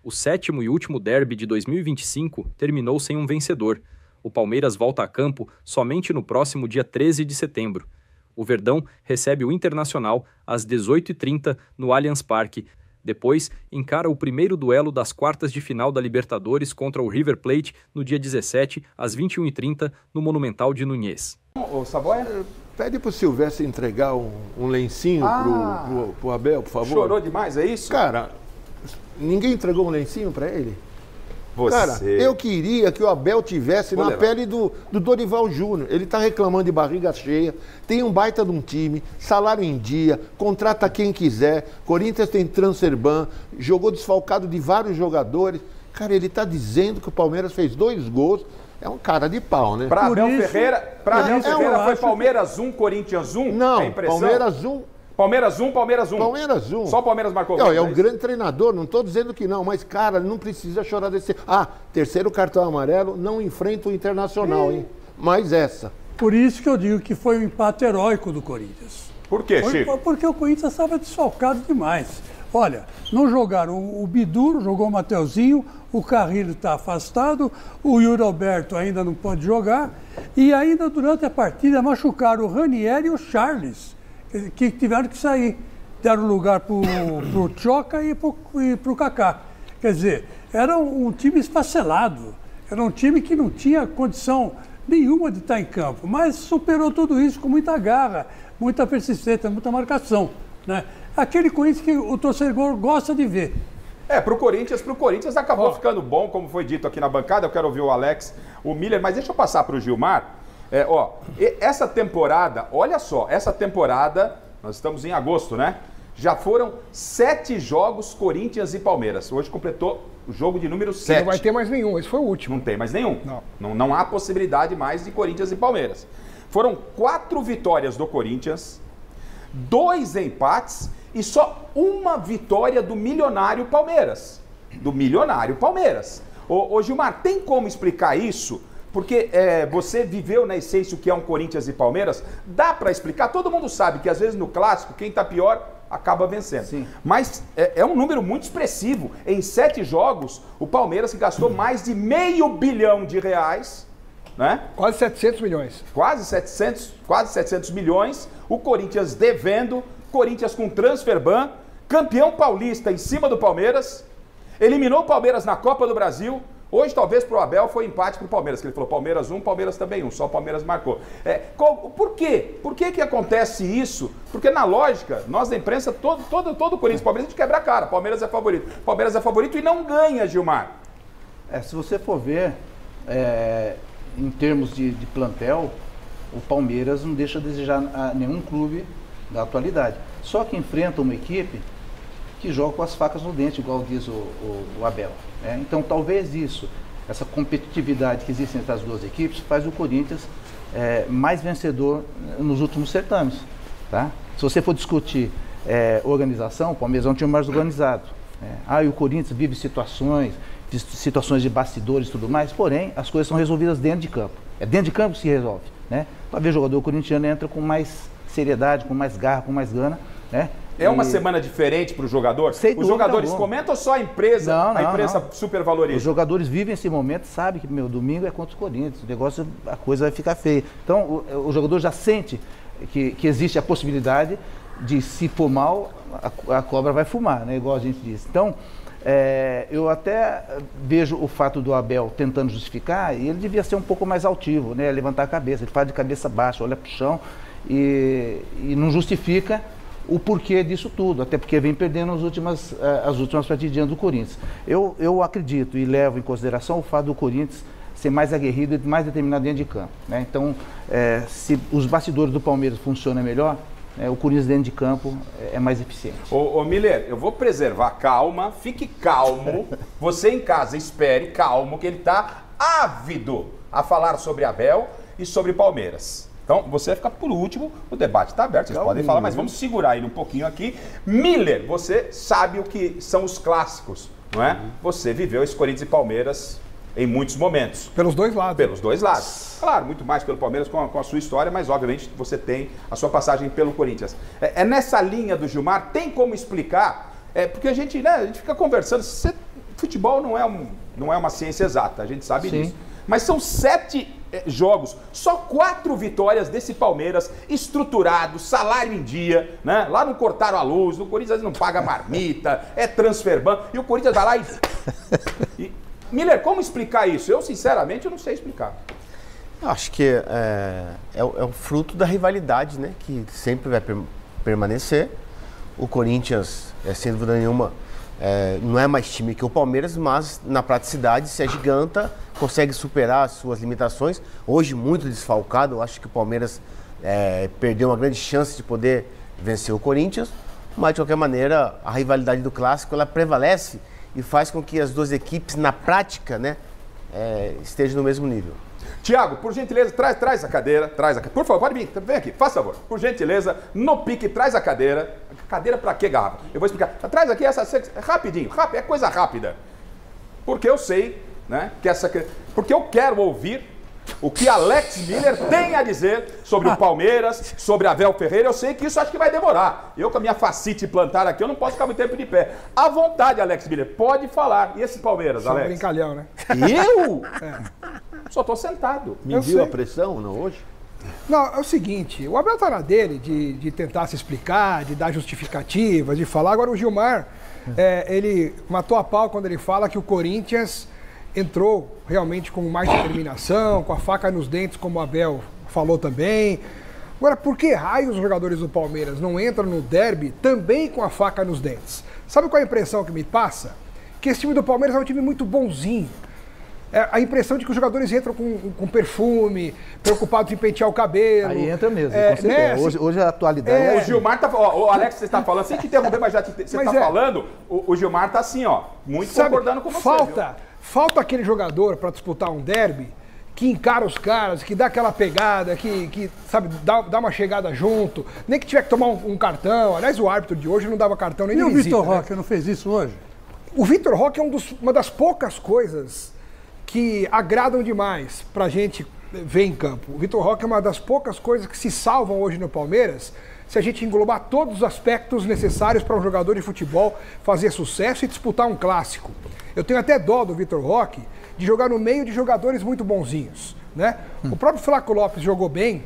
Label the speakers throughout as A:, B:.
A: O 7º e último derby de 2025 terminou sem um vencedor. O Palmeiras volta a campo somente no próximo dia 13 de setembro. O Verdão recebe o Internacional às 18h30 no Allianz Parque. Depois, encara o primeiro duelo das quartas de final da Libertadores contra o River Plate no dia 17, às 21h30, no Monumental de Núñez.
B: Ô, Savoia,
C: pede pro Silvestre entregar um lencinho pro Abel, por favor.
B: Chorou demais, é isso?
C: Cara, ninguém entregou um lencinho para ele?
B: Você...
C: Cara, eu queria que o Abel tivesse na pele do Dorival Júnior. Ele tá reclamando de barriga cheia, tem um baita de um time, salário em dia, contrata quem quiser, Corinthians tem transfer ban, jogou desfalcado de vários jogadores. Cara, ele tá dizendo que o Palmeiras fez 2 gols. É um cara de pau, né?
B: Pra Abel Ferreira, foi Palmeiras 1, Corinthians 1?
C: Não, Palmeiras 1.
B: Palmeiras 1, Palmeiras 1.
C: Palmeiras 1.
B: Só o Palmeiras marcou.
C: É um grande treinador, não estou dizendo que não, mas, cara, não precisa chorar desse... terceiro cartão amarelo, não enfrenta o Internacional, hein? Mais essa.
D: Por isso que eu digo que foi um empate heróico do Corinthians.
B: Por quê, Chico?
D: Porque o Corinthians estava desfalcado demais. Olha, não jogaram o Bidu, jogou o Mateuzinho, o Carrilho está afastado, o Yuri Alberto ainda não pode jogar, e ainda durante a partida machucaram o Ranieri e o Charles, que tiveram que sair. Deram lugar para o Tchoca e para o Kaká. Quer dizer, era um time esfacelado, era um time que não tinha condição nenhuma de estar em campo, mas superou tudo isso com muita garra, muita persistência, muita marcação, né? Aquele Corinthians que o torcedor gosta de ver.
B: Pro Corinthians acabou ficando bom, como foi dito aqui na bancada. Eu quero ouvir o Alex, o Miller, mas deixa eu passar para o Gilmar. Essa temporada, olha só, nós estamos em agosto, né? Já foram 7 jogos Corinthians e Palmeiras. Hoje completou o jogo de número 7.
E: Não vai ter mais nenhum, esse foi o último.
B: Não tem mais nenhum. Não há possibilidade mais de Corinthians e Palmeiras. Foram 4 vitórias do Corinthians, 2 empates e só 1 vitória do milionário Palmeiras. Ô Gilmar, tem como explicar isso? Porque você viveu na essência o que é um Corinthians e Palmeiras. Dá para explicar? Todo mundo sabe que às vezes no clássico, quem está pior acaba vencendo.
E: Sim.
B: Mas é um número muito expressivo. Em 7 jogos, o Palmeiras gastou mais de R$500 bilhão, né?
E: Quase 700 milhões.
B: Quase 700 milhões. O Corinthians devendo, Corinthians com transfer ban, campeão paulista em cima do Palmeiras, eliminou o Palmeiras na Copa do Brasil. Hoje, talvez, para o Abel, foi empate para o Palmeiras, que ele falou Palmeiras 1, Palmeiras também 1, só o Palmeiras marcou. Por quê? Por que acontece isso? Porque, na lógica, nós da imprensa, todo Corinthians e Palmeiras, a gente quebra a cara. Palmeiras é favorito. Palmeiras é favorito e não ganha, Gilmar.
F: Se você for ver, em termos de plantel, o Palmeiras não deixa a desejar a nenhum clube da atualidade. Só que enfrenta uma equipe que joga com as facas no dente, igual diz o Abel. Então, talvez essa competitividade que existe entre as duas equipes, faz o Corinthians mais vencedor nos últimos certames. Tá? Se você for discutir organização, o Palmeiras é um time mais organizado. E o Corinthians vive situações de bastidores e tudo mais, porém, as coisas são resolvidas dentro de campo. É dentro de campo que se resolve. Né? Talvez o jogador corintiano entra com mais seriedade, com mais garra, com mais gana. Né?
B: É uma semana diferente para o jogador? Os jogadores comentam ou só a imprensa supervaloriza?
F: Os jogadores vivem esse momento, sabem que domingo é contra o Corinthians, a coisa vai ficar feia. Então, o jogador já sente que existe a possibilidade de, se for mal, a cobra vai fumar, né? Igual a gente diz. Então, eu até vejo o fato do Abel tentando justificar, e ele devia ser um pouco mais altivo, né? Levantar a cabeça. Ele faz de cabeça baixa, olha para o chão e não justifica o porquê disso tudo, até porque vem perdendo as últimas partidinhas do Corinthians. Eu acredito e levo em consideração o fato do Corinthians ser mais aguerrido e mais determinado dentro de campo. Né? Então, se os bastidores do Palmeiras funcionam melhor, o Corinthians dentro de campo é mais eficiente.
B: Ô Miller, eu vou preservar, calma, fique calmo, você em casa espere, calmo, que ele está ávido a falar sobre Abel e sobre Palmeiras. Então, você vai ficar por último, o debate está aberto, vocês podem falar, mas vamos segurar ele um pouquinho aqui. Miller, você sabe o que são os clássicos, não é? Você viveu esse Corinthians e Palmeiras em muitos momentos.
E: Pelos dois lados.
B: Pelos dois lados. Claro, muito mais pelo Palmeiras com a sua história, mas obviamente você tem a sua passagem pelo Corinthians. Nessa linha do Gilmar, tem como explicar, porque a gente fica conversando, você futebol não é uma ciência exata, a gente sabe
F: Sim.
B: disso. Mas são 7 jogos, só 4 vitórias desse Palmeiras, estruturado, salário em dia, né? Lá não cortaram a luz, no Corinthians não paga marmita, é transferban, e o Corinthians vai lá e... Miller, como explicar isso? Eu, sinceramente, eu não sei explicar.
G: Eu acho que é o fruto da rivalidade, né? Que sempre vai permanecer. O Corinthians, sem dúvida nenhuma, não é mais time que o Palmeiras, mas na praticidade se agiganta, consegue superar as suas limitações. Hoje, muito desfalcado, eu acho que o Palmeiras perdeu uma grande chance de poder vencer o Corinthians, mas de qualquer maneira, a rivalidade do clássico, ela prevalece e faz com que as duas equipes, na prática, né, estejam no mesmo nível.
B: Tiago, por gentileza, traz a cadeira, por favor, pode vir, vem aqui, faz favor. Por gentileza, no pique, traz a cadeira. Cadeira pra quê, Garrafa? Eu vou explicar. Traz aqui rapidinho, é coisa rápida. Porque eu sei, né, porque eu quero ouvir o que Alex Miller tem a dizer sobre o Palmeiras, sobre Abel Ferreira. Eu sei que isso acho que vai demorar. Eu, com a minha facite plantar aqui, eu não posso ficar muito tempo de pé. À vontade, Alex Miller, pode falar. E esse Palmeiras, Alex?
E: Brincalhão, né?
B: Eu? Só tô sentado.
C: Mediu a pressão, não, hoje?
E: Não, é o seguinte, o Abel tá na dele de tentar se explicar, de dar justificativas, de falar. Agora o Gilmar, ele matou a pau quando ele fala que o Corinthians entrou realmente com mais determinação, com a faca nos dentes, como o Abel falou também. Agora, por que raios os jogadores do Palmeiras não entram no derby também com a faca nos dentes? Sabe qual é a impressão que me passa? Que esse time do Palmeiras é um time muito bonzinho. A impressão de que os jogadores entram com perfume, preocupados em pentear o cabelo.
F: Aí entra mesmo, com certeza.
E: Né?
F: Hoje a atualidade...
B: O Gilmar tá... o Alex, você está falando, sem te interromper, mas já você está falando, o Gilmar tá assim, ó, muito concordando com você.
E: Falta aquele jogador para disputar um derby que encara os caras, que dá aquela pegada, que sabe, dá uma chegada junto, nem que tiver que tomar um cartão. Aliás, o árbitro de hoje não dava cartão nem de visita.
D: E o Vitor Roque não fez isso hoje?
E: O Vitor Roque é uma das poucas coisas que agradam demais pra gente ver em campo. O Vitor Roque é uma das poucas coisas que se salvam hoje no Palmeiras se a gente englobar todos os aspectos necessários para um jogador de futebol fazer sucesso e disputar um clássico. Eu tenho até dó do Vitor Roque de jogar no meio de jogadores muito bonzinhos, né? O próprio Flaco Lopes jogou bem,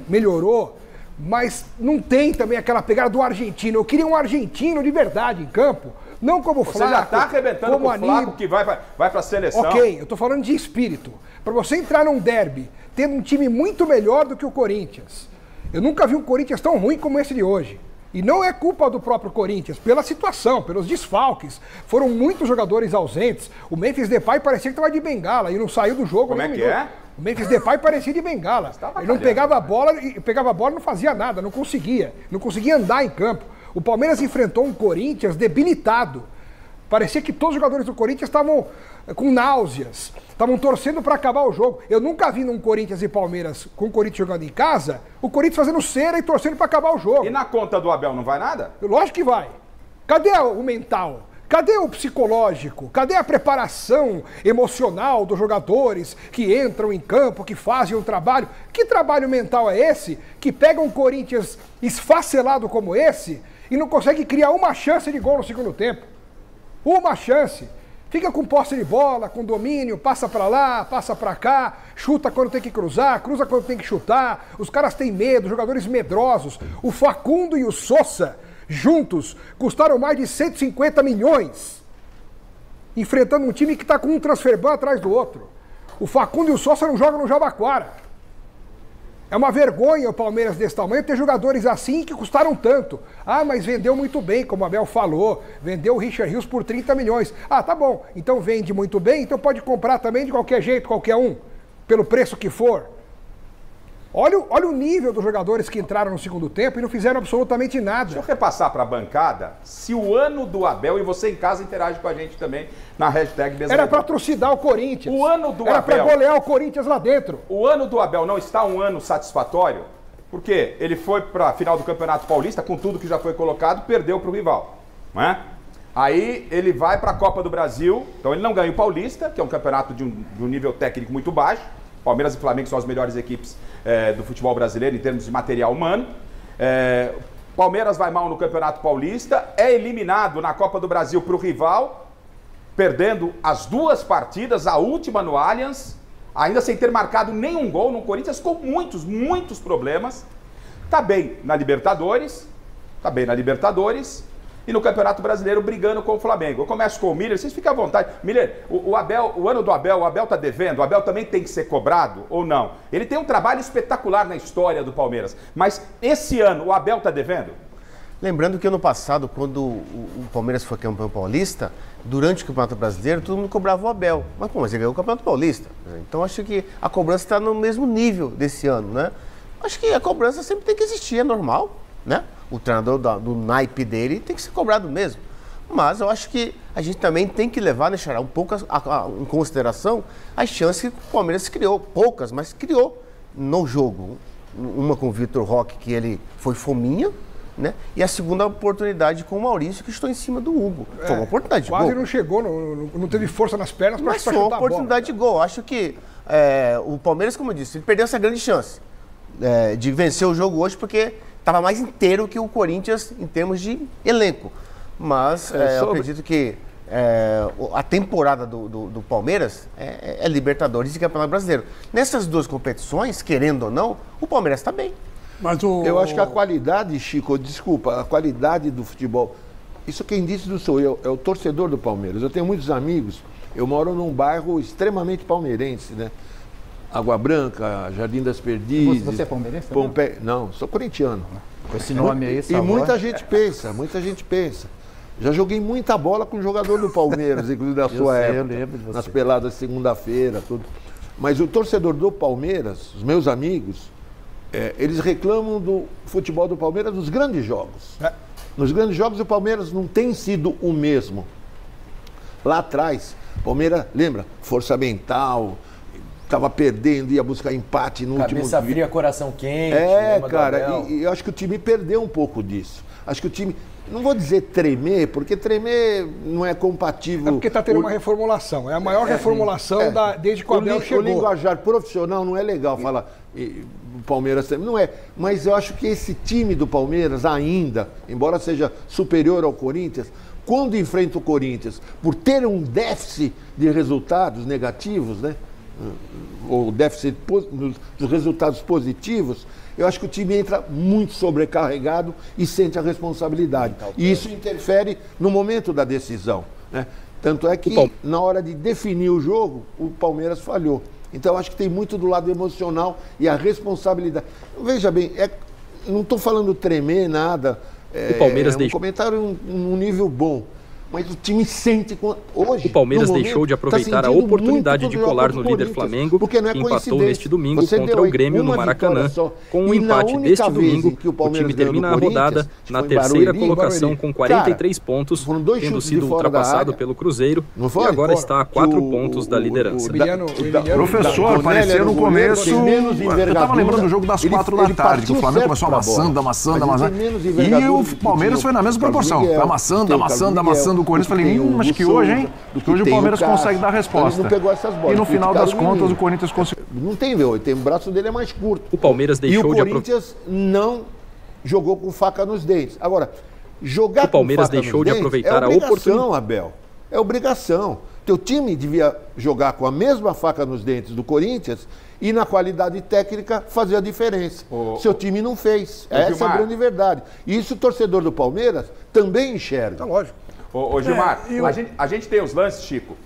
E: melhorou, mas não tem também aquela pegada do argentino. Eu queria um argentino de verdade em campo, não como o Flaco.
B: Você já está arrebentando com o Flaco que vai para a seleção.
E: Ok, eu estou falando de espírito. Para você entrar num derby tendo um time muito melhor do que o Corinthians. Eu nunca vi um Corinthians tão ruim como esse de hoje. E não é culpa do próprio Corinthians, pela situação, pelos desfalques. Foram muitos jogadores ausentes. O Memphis Depay parecia que estava de bengala e não saiu do jogo.
B: Como é que é?
E: O Memphis Depay parecia de bengala. Ele não pegava a bola e não fazia nada, não conseguia andar em campo. O Palmeiras enfrentou um Corinthians debilitado. Parecia que todos os jogadores do Corinthians estavam com náuseas, estavam torcendo para acabar o jogo. Eu nunca vi num Corinthians e Palmeiras, com o Corinthians jogando em casa, o Corinthians fazendo cera e torcendo para acabar o jogo.
B: E na conta do Abel não vai nada?
E: Lógico que vai. Cadê o mental? Cadê o psicológico? Cadê a preparação emocional dos jogadores que entram em campo, que fazem o trabalho? Que trabalho mental é esse que pega um Corinthians esfacelado como esse e não consegue criar uma chance de gol no segundo tempo? Uma chance. Fica com posse de bola, com domínio, passa pra lá, passa pra cá, chuta quando tem que cruzar, cruza quando tem que chutar. Os caras têm medo, jogadores medrosos. O Facundo e o Sosa, juntos, custaram mais de 150 milhões. Enfrentando um time que tá com um transferban atrás do outro. O Facundo e o Sosa não jogam no Jabaquara. É uma vergonha o Palmeiras desse tamanho ter jogadores assim que custaram tanto. Ah, mas vendeu muito bem, como o Abel falou. Vendeu o Richard Rios por 30 milhões. Ah, tá bom. Então vende muito bem, então pode comprar também de qualquer jeito, qualquer um. Pelo preço que for. Olha o nível dos jogadores que entraram no segundo tempo e não fizeram absolutamente nada.
B: Deixa eu repassar para a bancada se o ano do Abel, e você em casa interage com a gente também na hashtag Mesa
E: Era para trucidar o Corinthians.
B: O ano do
E: Era
B: Abel.
E: para golear o Corinthians lá dentro.
B: O ano do Abel não está um ano satisfatório? Porque ele foi para a final do Campeonato Paulista, com tudo que já foi colocado, perdeu para o rival. Não é? Aí ele vai para a Copa do Brasil, então ele não ganha o Paulista, que é um campeonato de um nível técnico muito baixo. Palmeiras e Flamengo são as melhores equipes do futebol brasileiro em termos de material humano. Palmeiras vai mal no Campeonato Paulista, é eliminado na Copa do Brasil para o rival perdendo as 2 partidas, a última no Allianz, ainda sem ter marcado nenhum gol no Corinthians, com muitos problemas. Tá bem na Libertadores, e no Campeonato Brasileiro brigando com o Flamengo. Eu começo com o Miller, vocês ficam à vontade. Miller, o ano do Abel, o Abel tá devendo, o Abel também tem que ser cobrado ou não? Ele tem um trabalho espetacular na história do Palmeiras, mas esse ano o Abel tá devendo?
G: Lembrando que ano passado, quando o Palmeiras foi campeão paulista, durante o Campeonato Brasileiro, todo mundo cobrava o Abel. Mas ele ganhou o Campeonato Paulista. Então acho que a cobrança está no mesmo nível desse ano, né? Acho que a cobrança sempre tem que existir, é normal, né? O treinador do naipe dele tem que ser cobrado mesmo. Mas eu acho que a gente também tem que levar, né, Xará, um pouco em consideração as chances que o Palmeiras criou. Poucas, mas criou no jogo. Uma com o Vitor Roque, que ele foi fominha, né? E a segunda oportunidade com o Maurício, que estou em cima do Hugo. Foi uma oportunidade de gol.
E: Quase não chegou, não teve força nas pernas para chutar a bola.
G: Mas foi uma oportunidade de gol. Acho que o Palmeiras, como eu disse, ele perdeu essa grande chance de vencer o jogo hoje, porque estava mais inteiro que o Corinthians em termos de elenco. Mas eu acredito que a temporada do Palmeiras é Libertadores e Campeonato Brasileiro. Nessas 2 competições, querendo ou não, o Palmeiras está bem.
C: Mas eu acho que a qualidade, Chico, desculpa, a qualidade do futebol, isso quem disse não sou eu, é o torcedor do Palmeiras. Eu tenho muitos amigos, eu moro num bairro extremamente palmeirense, né? Água Branca, Jardim das Perdizes.
F: Você é palmeirense?
C: Não, sou corintiano.
F: Com esse nome aí,
C: E muita gente pensa. Já joguei muita bola com jogador do Palmeiras, inclusive da sua época. Eu lembro de você. Nas peladas de segunda-feira, tudo. Mas o torcedor do Palmeiras, os meus amigos, eles reclamam do futebol do Palmeiras nos grandes jogos. Nos grandes jogos o Palmeiras não tem sido o mesmo. Lá atrás, o Palmeiras, lembra? Força mental, estava perdendo, ia buscar empate no último...
H: Cabeça fria, coração quente.
C: Cara, e eu acho que o time perdeu um pouco disso. Acho que o time... Não vou dizer tremer, porque tremer não é compatível...
E: É porque está tendo uma reformulação. É a maior reformulação desde que o Abel chegou.
C: O linguajar profissional não é legal falar... O Palmeiras também não é, mas eu acho que esse time do Palmeiras ainda, embora seja superior ao Corinthians, quando enfrenta o Corinthians, por ter um déficit de resultados negativos, né, ou déficit dos resultados positivos, eu acho que o time entra muito sobrecarregado e sente a responsabilidade. E isso interfere no momento da decisão, né? Tanto é que na hora de definir o jogo, o Palmeiras falhou. Então, acho que tem muito do lado emocional e a responsabilidade. Veja bem, não estou falando tremer, nada.
A: O Palmeiras
C: deixou... comentário num nível bom. Mas o time sente... Hoje,
A: o Palmeiras deixou de aproveitar a oportunidade de colar no líder Flamengo, que empatou neste domingo contra o Grêmio no Maracanã. Com um empate deste domingo, o time termina a rodada na terceira colocação com 43 pontos, tendo sido ultrapassado pelo Cruzeiro e agora está a 4 pontos da liderança.
I: Professor, apareceu no começo... Eu estava lembrando do jogo das 4 da tarde, que o Flamengo começou amassando. E o Palmeiras foi na mesma proporção. Amassando o Corinthians, falei, mas que hoje, hein? Que hoje o Palmeiras consegue dar resposta.
C: Não pegou essas bolas.
I: E no final das contas, o Corinthians conseguiu.
C: Não tem, meu, o braço dele é mais curto.
A: O Palmeiras deixou de...
C: E o Corinthians não jogou com faca nos dentes. Agora, jogar com faca nos dentes
A: deixou de aproveitar a oportunidade.
C: Abel. É obrigação. Teu time devia jogar com a mesma faca nos dentes do Corinthians e na qualidade técnica fazer a diferença. Seu time não fez. Essa é a grande verdade. E isso o torcedor do Palmeiras também enxerga.
E: Tá lógico.
B: Ô Gilmar, a gente tem os lances, Chico.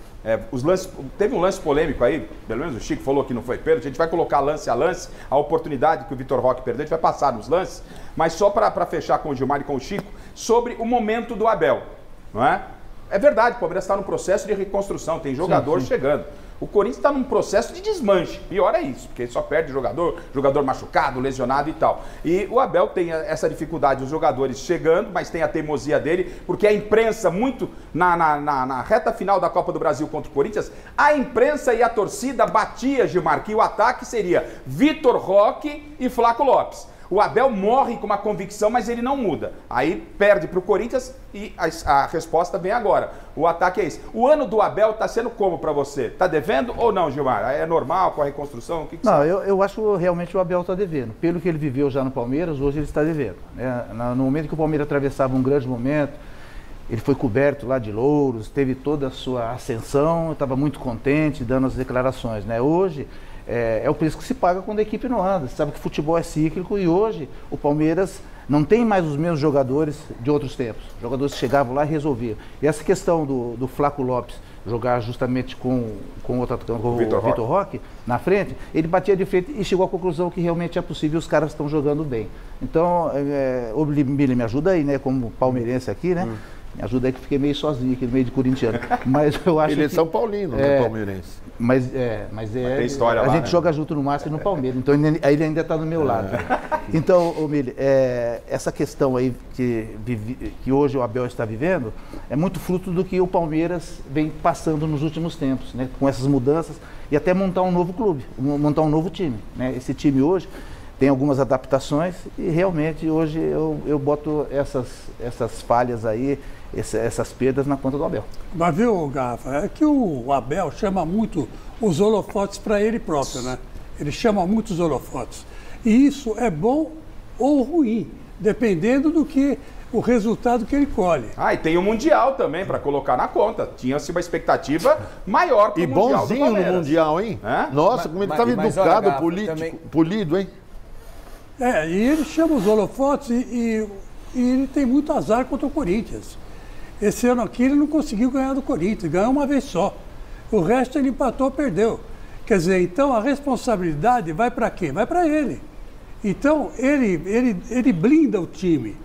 B: Teve um lance polêmico aí, pelo menos o Chico falou que não foi pênalti. A gente vai colocar lance a lance, a oportunidade que o Vitor Roque perdeu, a gente vai passar nos lances. Mas só para fechar com o Gilmar e com o Chico, sobre o momento do Abel, não é? É verdade, o Palmeiras está num processo de reconstrução, tem jogador chegando. O Corinthians está num processo de desmanche. Pior é isso, porque só perde jogador machucado, lesionado e tal. E o Abel tem essa dificuldade, os jogadores chegando, mas tem a teimosia dele, porque a imprensa, muito na reta final da Copa do Brasil contra o Corinthians, a imprensa e a torcida batia, Gilmar, que o ataque seria Vitor Roque e Flaco Lopes. O Abel morre com uma convicção, mas ele não muda. Aí perde para o Corinthians e a resposta vem agora. O ataque é esse. O ano do Abel está sendo como para você? Está devendo ou não, Gilmar? É normal com a reconstrução? O que
F: não, eu acho que realmente o Abel está devendo. Pelo que ele viveu já no Palmeiras, hoje ele está devendo. No momento que o Palmeiras atravessava um grande momento, Ele foi coberto lá de louros, teve toda a sua ascensão, estava muito contente, dando as declarações, né? Hoje é o preço que se paga quando a equipe não anda. Você sabe que futebol é cíclico e hoje o Palmeiras não tem mais os mesmos jogadores de outros tempos. Jogadores que chegavam lá e resolviam. E essa questão do Flaco Lopes jogar justamente com o Vitor Roque na frente, ele batia de frente e chegou à conclusão que realmente é possível, os caras estão jogando bem. Então, o Billy, me ajuda aí, né, como palmeirense aqui, né? Me ajuda aí que fiquei meio sozinho aqui no meio de corintiano. Mas eu acho
C: ele é São Paulino, não é palmeirense.
F: Mas
B: tem história
F: a
B: lá,
F: gente
B: né?
F: joga junto no Márcio e no Palmeiras, então ele ainda está do meu lado. Então, Mili, essa questão aí que hoje o Abel está vivendo é muito fruto do que o Palmeiras vem passando nos últimos tempos, né? Com essas mudanças e até montar um novo clube, montar um novo time, né? Esse time hoje tem algumas adaptações e realmente hoje eu boto essas falhas aí, essas perdas na conta do Abel.
D: Mas viu, Garrafa, é que o Abel chama muito os holofotes para ele próprio, né? Ele chama muito os holofotes. E isso é bom ou ruim, dependendo do que o resultado que ele colhe.
B: E tem o Mundial também para colocar na conta. Tinha-se uma expectativa maior para o Mundial.
C: E bonzinho no Mundial, hein? Nossa, como ele estava educado, polido, hein?
D: E ele chama os holofotes e ele tem muito azar contra o Corinthians. Esse ano aqui ele não conseguiu ganhar do Corinthians, ganhou uma vez só. O resto ele empatou, perdeu. Quer dizer, então a responsabilidade vai para quem? Vai para ele. Então ele blinda o time.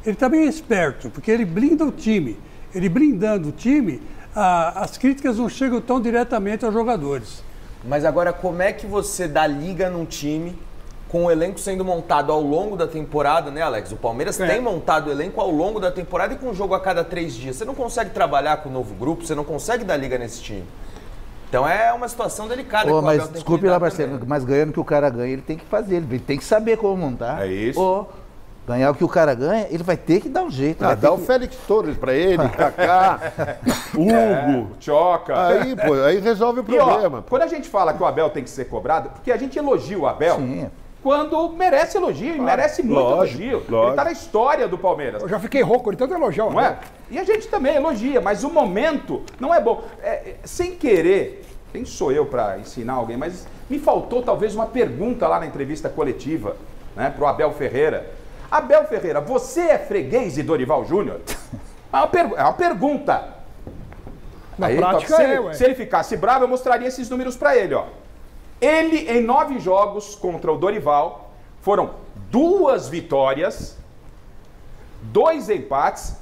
D: Ele também é esperto, porque ele blinda o time. Ele blindando o time, as críticas não chegam tão diretamente aos jogadores.
H: Mas agora, como é que você dá liga num time com o elenco sendo montado ao longo da temporada, né, Alex? O Palmeiras tem montado o elenco ao longo da temporada e com jogo a cada 3 dias. Você não consegue trabalhar com o novo grupo, você não consegue dar liga nesse time. Então é uma situação delicada.
F: Mas desculpe lá, Marcelo, mas ganhando o que o cara ganha, ele tem que fazer, ele tem que saber como montar.
B: É isso.
F: Ganhar o que o cara ganha, ele vai ter que dar um jeito.
C: Dá o Félix Torres pra ele, Kaká, Hugo,
B: Choca.
C: Aí resolve o problema.
B: Quando a gente fala que o Abel tem que ser cobrado, porque a gente elogia o Abel quando merece elogio, e merece muito elogio. Ele está na história do Palmeiras.
E: Eu já fiquei rouco de tanto elogiar o Abel.
B: E a gente também elogia, mas o momento não é bom. Sem querer, quem sou eu para ensinar alguém, mas me faltou talvez uma pergunta lá na entrevista coletiva, né, para o Abel Ferreira. Abel Ferreira, você é freguês de Dorival Júnior? É uma pergunta.
E: Na prática
B: se ele ficasse bravo, eu mostraria esses números para ele, ó. Ele, em 9 jogos contra o Dorival, foram 2 vitórias, 2 empates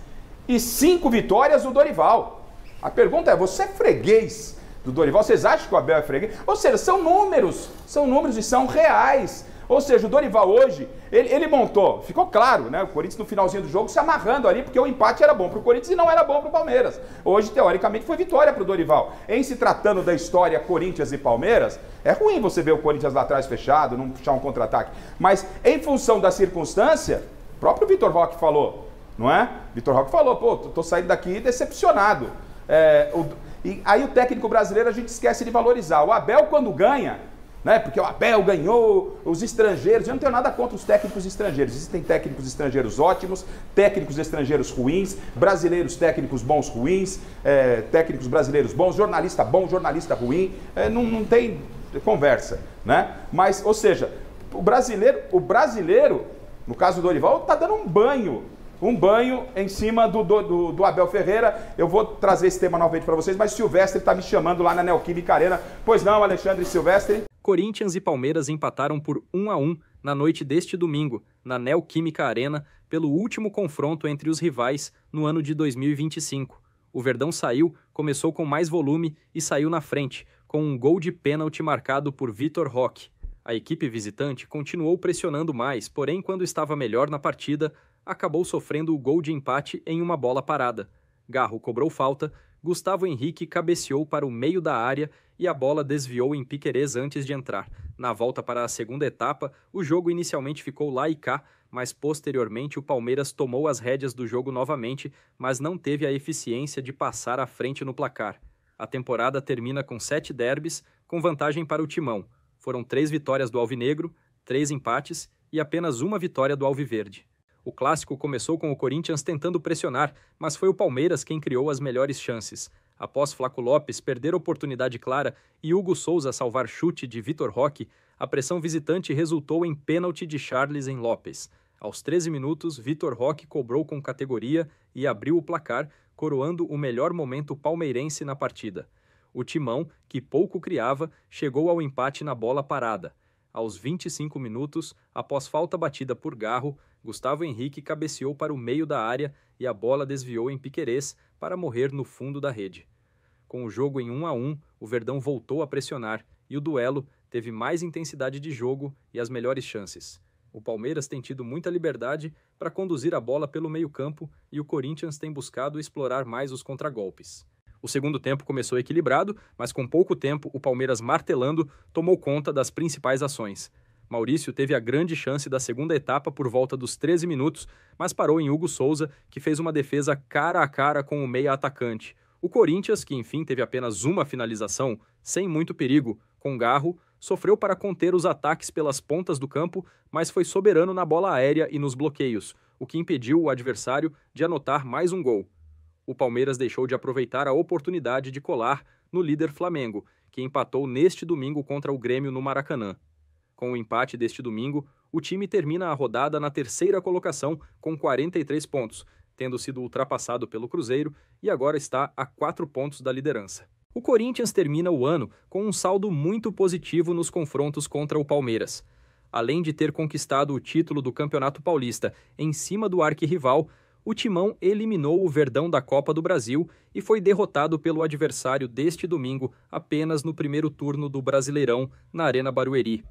B: e 5 vitórias do Dorival. A pergunta é, você é freguês do Dorival? Vocês acham que o Abel é freguês? Ou seja, são números e são reais. Ou seja, o Dorival hoje, ele montou, ficou claro, né? O Corinthians no finalzinho do jogo se amarrando ali, porque o empate era bom para o Corinthians e não era bom para o Palmeiras. Hoje, teoricamente, foi vitória para o Dorival. Em se tratando da história Corinthians e Palmeiras, é ruim você ver o Corinthians lá atrás fechado, não puxar um contra-ataque. Mas, em função da circunstância, o próprio Vitor Roque falou, não é? Vitor Roque falou, tô saindo daqui decepcionado. E aí o técnico brasileiro a gente esquece de valorizar. O Abel, quando ganha, né? Porque o Abel ganhou, os estrangeiros, eu não tenho nada contra os técnicos estrangeiros, existem técnicos estrangeiros ótimos, técnicos estrangeiros ruins, brasileiros técnicos bons ruins, técnicos brasileiros bons, jornalista bom, jornalista ruim, não tem conversa, né? Mas, ou seja, o brasileiro, no caso do Dorival, está dando um banho em cima do Abel Ferreira. Eu vou trazer esse tema novamente para vocês, mas Silvestre está me chamando lá na Neoquímica Arena. Pois não, Alexandre Silvestre?
A: Corinthians e Palmeiras empataram por 1-1 na noite deste domingo, na Neoquímica Arena, pelo último confronto entre os rivais no ano de 2025. O Verdão começou com mais volume e saiu na frente, com um gol de pênalti marcado por Vitor Roque. A equipe visitante continuou pressionando mais, porém, quando estava melhor na partida, acabou sofrendo o gol de empate em uma bola parada. Garro cobrou falta, Gustavo Henrique cabeceou para o meio da área e a bola desviou em Piquerez antes de entrar. Na volta para a segunda etapa, o jogo inicialmente ficou lá e cá, mas posteriormente o Palmeiras tomou as rédeas do jogo novamente, mas não teve a eficiência de passar à frente no placar. A temporada termina com 7 derbys, com vantagem para o Timão. Foram 3 vitórias do Alvinegro, 3 empates e apenas uma vitória do Alviverde. O clássico começou com o Corinthians tentando pressionar, mas foi o Palmeiras quem criou as melhores chances. Após Flaco Lopes perder oportunidade clara e Hugo Souza salvar chute de Vitor Roque, a pressão visitante resultou em pênalti de Charles em Lopes. Aos 13 minutos, Vitor Roque cobrou com categoria e abriu o placar, coroando o melhor momento palmeirense na partida. O Timão, que pouco criava, chegou ao empate na bola parada. Aos 25 minutos, após falta batida por Garro, Gustavo Henrique cabeceou para o meio da área e a bola desviou em Piquerez para morrer no fundo da rede. Com o jogo em 1-1, o Verdão voltou a pressionar e o duelo teve mais intensidade de jogo e as melhores chances. O Palmeiras tem tido muita liberdade para conduzir a bola pelo meio-campo e o Corinthians tem buscado explorar mais os contragolpes. O segundo tempo começou equilibrado, mas com pouco tempo o Palmeiras martelando tomou conta das principais ações. Maurício teve a grande chance da segunda etapa por volta dos 13 minutos, mas parou em Hugo Souza, que fez uma defesa cara a cara com o meia atacante. O Corinthians, que enfim teve apenas uma finalização, sem muito perigo, com Garro, sofreu para conter os ataques pelas pontas do campo, mas foi soberano na bola aérea e nos bloqueios, o que impediu o adversário de anotar mais um gol. O Palmeiras deixou de aproveitar a oportunidade de colar no líder Flamengo, que empatou neste domingo contra o Grêmio no Maracanã. Com o empate deste domingo, o time termina a rodada na terceira colocação com 43 pontos, tendo sido ultrapassado pelo Cruzeiro e agora está a 4 pontos da liderança. O Corinthians termina o ano com um saldo muito positivo nos confrontos contra o Palmeiras. Além de ter conquistado o título do Campeonato Paulista em cima do arquirrival, o Timão eliminou o Verdão da Copa do Brasil e foi derrotado pelo adversário deste domingo apenas no primeiro turno do Brasileirão, na Arena Barueri.